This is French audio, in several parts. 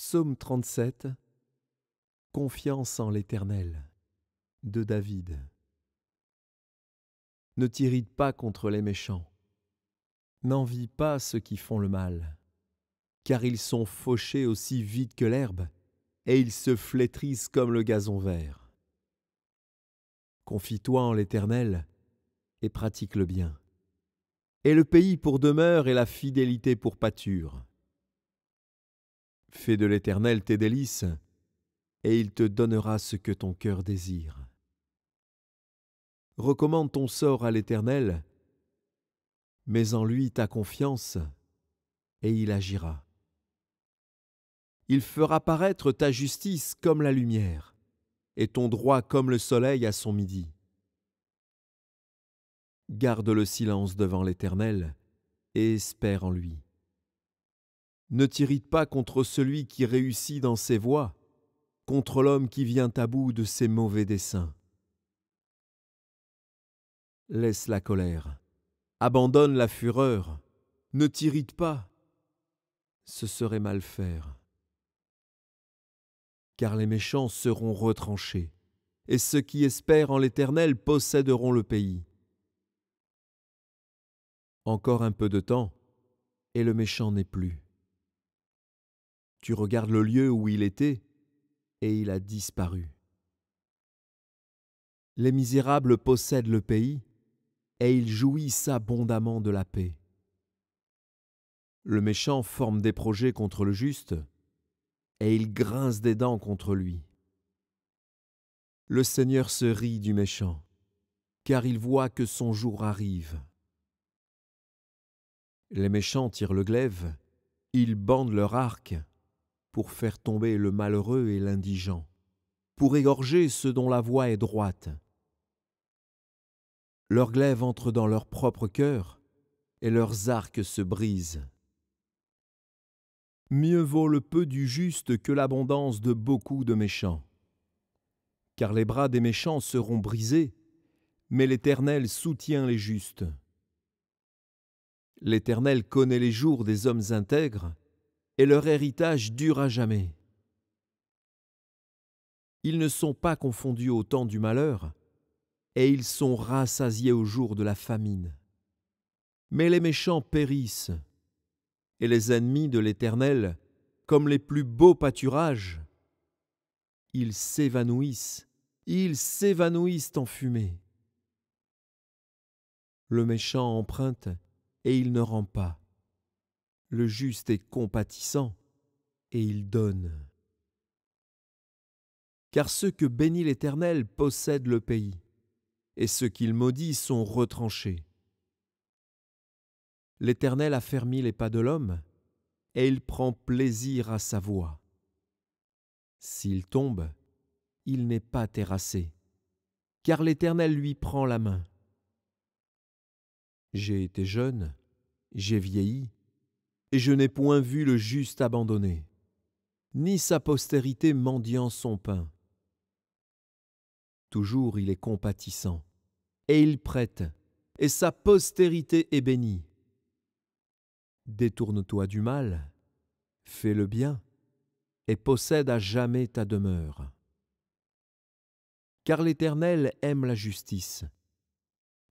Psaume 37. Confiance en l'Éternel, de David. Ne t'irrite pas contre les méchants. N'envie pas ceux qui font le mal, car ils sont fauchés aussi vite que l'herbe, et ils se flétrissent comme le gazon vert. Confie-toi en l'Éternel et pratique le bien. Et le pays pour demeure et la fidélité pour pâture. Fais de l'Éternel tes délices, et il te donnera ce que ton cœur désire. Recommande ton sort à l'Éternel, mets en lui ta confiance, et il agira. Il fera paraître ta justice comme la lumière, et ton droit comme le soleil à son midi. Garde le silence devant l'Éternel, et espère en lui. Ne t'irrite pas contre celui qui réussit dans ses voies, contre l'homme qui vient à bout de ses mauvais desseins. Laisse la colère, abandonne la fureur, ne t'irrite pas, ce serait mal faire. Car les méchants seront retranchés, et ceux qui espèrent en l'Éternel posséderont le pays. Encore un peu de temps, et le méchant n'est plus. Tu regardes le lieu où il était, et il a disparu. Les misérables possèdent le pays, et ils jouissent abondamment de la paix. Le méchant forme des projets contre le juste, et il grince des dents contre lui. Le Seigneur se rit du méchant, car il voit que son jour arrive. Les méchants tirent le glaive, ils bandent leur arc pour faire tomber le malheureux et l'indigent, pour égorger ceux dont la voie est droite. Leurs glaives entrent dans leur propre cœur, et leurs arcs se brisent. Mieux vaut le peu du juste que l'abondance de beaucoup de méchants. Car les bras des méchants seront brisés, mais l'Éternel soutient les justes. L'Éternel connaît les jours des hommes intègres, et leur héritage dure à jamais. Ils ne sont pas confondus au temps du malheur, et ils sont rassasiés au jour de la famine. Mais les méchants périssent, et les ennemis de l'Éternel, comme les plus beaux pâturages, ils s'évanouissent en fumée. Le méchant emprunte, et il ne rend pas. Le juste est compatissant, et il donne. Car ceux que bénit l'Éternel possèdent le pays, et ceux qu'il maudit sont retranchés. L'Éternel affermit les pas de l'homme, et il prend plaisir à sa voie. S'il tombe, il n'est pas terrassé, car l'Éternel lui prend la main. J'ai été jeune, j'ai vieilli, et je n'ai point vu le juste abandonné, ni sa postérité mendiant son pain. Toujours il est compatissant, et il prête, et sa postérité est bénie. Détourne-toi du mal, fais le bien, et possède à jamais ta demeure. Car l'Éternel aime la justice,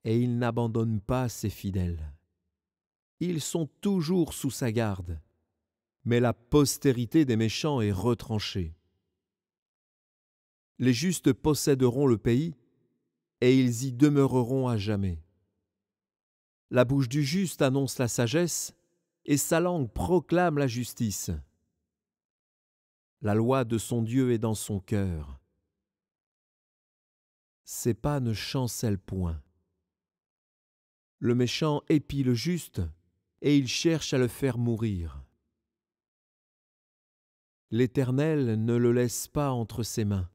et il n'abandonne pas ses fidèles. Ils sont toujours sous sa garde, mais la postérité des méchants est retranchée. Les justes posséderont le pays, et ils y demeureront à jamais. La bouche du juste annonce la sagesse, et sa langue proclame la justice. La loi de son Dieu est dans son cœur. Ses pas ne chancellent point. Le méchant épie le juste, et il cherche à le faire mourir. L'Éternel ne le laisse pas entre ses mains,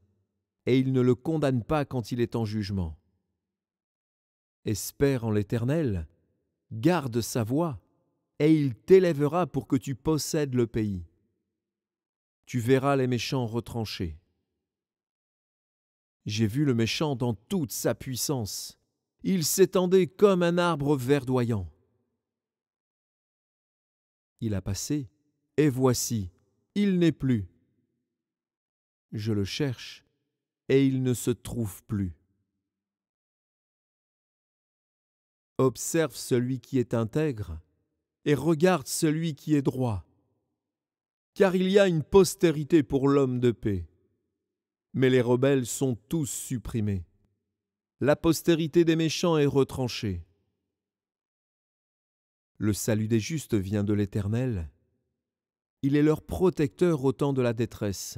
et il ne le condamne pas quand il est en jugement. Espère en l'Éternel, garde sa voie, et il t'élèvera pour que tu possèdes le pays. Tu verras les méchants retranchés. J'ai vu le méchant dans toute sa puissance. Il s'étendait comme un arbre verdoyant. Il a passé, et voici, il n'est plus. Je le cherche, et il ne se trouve plus. Observe celui qui est intègre, et regarde celui qui est droit. Car il y a une postérité pour l'homme de paix. Mais les rebelles sont tous supprimés. La postérité des méchants est retranchée. Le salut des justes vient de l'Éternel. Il est leur protecteur au temps de la détresse.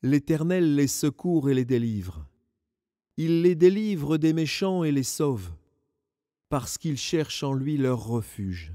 L'Éternel les secourt et les délivre. Il les délivre des méchants et les sauve, parce qu'ils cherchent en lui leur refuge.